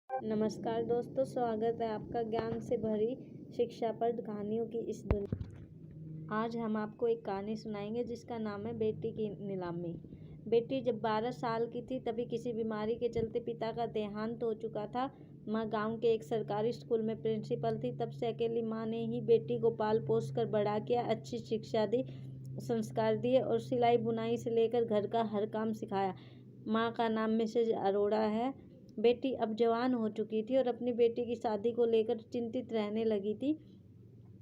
नमस्कार दोस्तों, स्वागत है आपका ज्ञान से भरी शिक्षाप्रद कहानियों की इस दुनिया। आज हम आपको एक कहानी सुनाएंगे जिसका नाम है बेटी की नीलामी। बेटी जब 12 साल की थी तभी किसी बीमारी के चलते पिता का देहांत हो चुका था। माँ गांव के एक सरकारी स्कूल में प्रिंसिपल थी। तब से अकेली माँ ने ही बेटी को पाल पोस कर बड़ा किया, अच्छी शिक्षा दी, संस्कार दिए और सिलाई बुनाई से लेकर घर का हर काम सिखाया। माँ का नाम मिसेज अरोड़ा है। बेटी अब जवान हो चुकी थी और अपनी बेटी की शादी को लेकर चिंतित रहने लगी थी,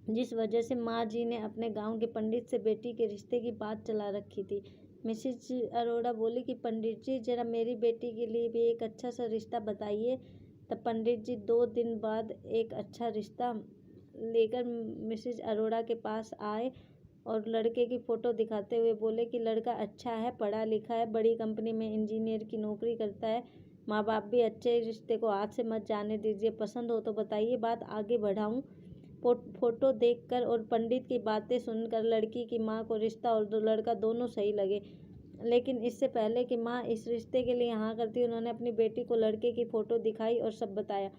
जिस वजह से माँ जी ने अपने गांव के पंडित से बेटी के रिश्ते की बात चला रखी थी। मिसेज अरोड़ा बोली कि पंडित जी, जरा मेरी बेटी के लिए भी एक अच्छा सा रिश्ता बताइए। तब पंडित जी 2 दिन बाद एक अच्छा रिश्ता लेकर मिसेज अरोड़ा के पास आए और लड़के की फ़ोटो दिखाते हुए बोले कि लड़का अच्छा है, पढ़ा लिखा है, बड़ी कंपनी में इंजीनियर की नौकरी करता है। माँ बाप भी अच्छे रिश्ते को हाथ से मत जाने दीजिए, पसंद हो तो बताइए, बात आगे बढ़ाऊँ। फोटो देखकर और पंडित की बातें सुनकर लड़की की माँ को रिश्ता और लड़का दोनों सही लगे। लेकिन इससे पहले कि माँ इस रिश्ते के लिए हाँ करती, उन्होंने अपनी बेटी को लड़के की फ़ोटो दिखाई और सब बताया।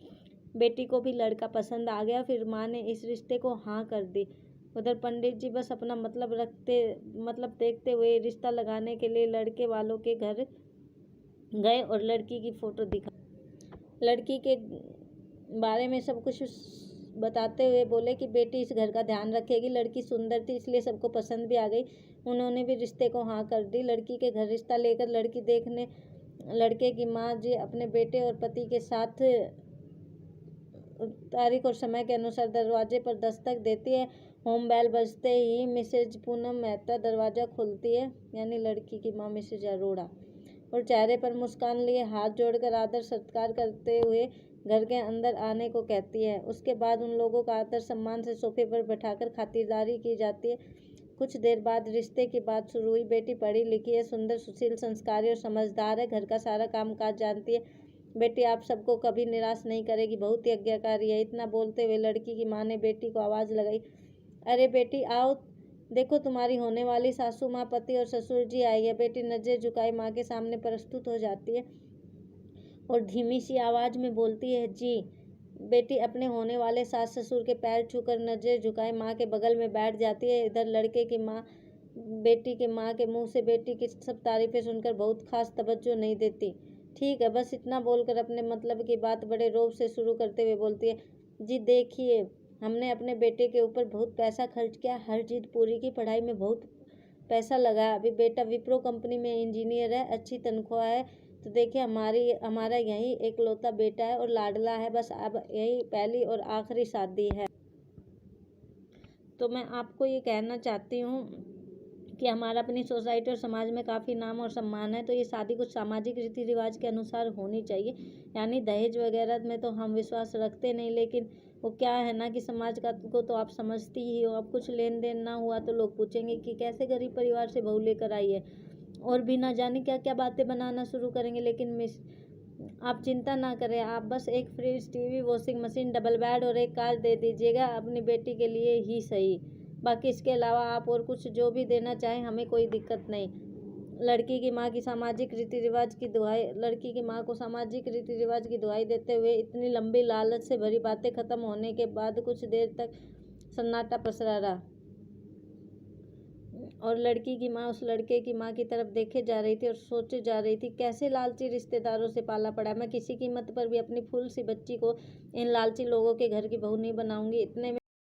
बेटी को भी लड़का पसंद आ गया। फिर माँ ने इस रिश्ते को हाँ कर दी। उधर पंडित जी बस अपना मतलब देखते हुए रिश्ता लगाने के लिए लड़के वालों के घर गए और लड़की की फ़ोटो दिखा, लड़की के बारे में सब कुछ बताते हुए बोले कि बेटी इस घर का ध्यान रखेगी। लड़की सुंदर थी इसलिए सबको पसंद भी आ गई। उन्होंने भी रिश्ते को हाँ कर दी। लड़की के घर रिश्ता लेकर लड़की देखने लड़के की माँ जी अपने बेटे और पति के साथ तारीख और समय के अनुसार दरवाजे पर दस्तक देती है। होम बेल बजते ही मिसेज पूनम मेहता दरवाज़ा खोलती है, यानी लड़की की माँ मिसेज अरोड़ा, और चेहरे पर मुस्कान लिए हाथ जोड़कर आदर सत्कार करते हुए घर के अंदर आने को कहती है। उसके बाद उन लोगों का आदर सम्मान से सोफे पर बैठाकर खातिरदारी की जाती है। कुछ देर बाद रिश्ते की बात शुरू हुई। बेटी पढ़ी लिखी है, सुंदर, सुशील, संस्कारी और समझदार है, घर का सारा काम काज जानती है। बेटी आप सबको कभी निराश नहीं करेगी, बहुत ही आज्ञाकारी है। इतना बोलते हुए लड़की की माँ ने बेटी को आवाज़ लगाई, अरे बेटी आओ, देखो तुम्हारी होने वाली सासू माँ, पति और ससुर जी आई है। बेटी नजर झुकाई माँ के सामने प्रस्तुत हो जाती है और धीमी सी आवाज़ में बोलती है, जी। बेटी अपने होने वाले सास ससुर के पैर छूकर नजर झुकाए माँ के बगल में बैठ जाती है। इधर लड़के की माँ बेटी के माँ के मुंह से बेटी की सब तारीफें सुनकर बहुत खास तवज्जो नहीं देती। ठीक है, बस इतना बोलकर अपने मतलब की बात बड़े रोब से शुरू करते हुए बोलती है, जी देखिए, हमने अपने बेटे के ऊपर बहुत पैसा खर्च किया, हर जिद पूरी की, पढ़ाई में बहुत पैसा लगा। अभी बेटा विप्रो कंपनी में इंजीनियर है, अच्छी तनख्वाह है। तो देखिए, हमारा यही एकलौता बेटा है और लाडला है, बस अब यही पहली और आखिरी शादी है। तो मैं आपको ये कहना चाहती हूँ कि हमारा अपनी सोसाइटी और समाज में काफ़ी नाम और सम्मान है। तो ये शादी कुछ सामाजिक रीति रिवाज के अनुसार होनी चाहिए, यानी दहेज वगैरह में तो हम विश्वास रखते नहीं। लेकिन वो क्या है ना कि समाज का को तो आप समझती ही हो। अब कुछ लेन देन ना हुआ तो लोग पूछेंगे कि कैसे गरीब परिवार से बहू लेकर आई है, और भी ना जाने क्या क्या बातें बनाना शुरू करेंगे। लेकिन आप चिंता ना करें, आप बस एक fridge, TV, washing machine, double bed और एक कार दे दीजिएगा अपनी बेटी के लिए ही सही। बाकी इसके अलावा आप और कुछ जो भी देना चाहें, हमें कोई दिक्कत नहीं। लड़की की माँ को सामाजिक रीति रिवाज की दुहाई देते हुए इतनी लंबी लालच से भरी बातें खत्म होने के बाद कुछ देर तक सन्नाटा पसरा रहा और लड़की की माँ उस लड़के की माँ की तरफ देखे जा रही थी और सोचे जा रही थी, कैसे लालची रिश्तेदारों से पाला पड़ा। मैं किसी कीमत पर भी अपनी फूल सी बच्ची को इन लालची लोगों के घर की बहू नहीं बनाऊंगी। इतने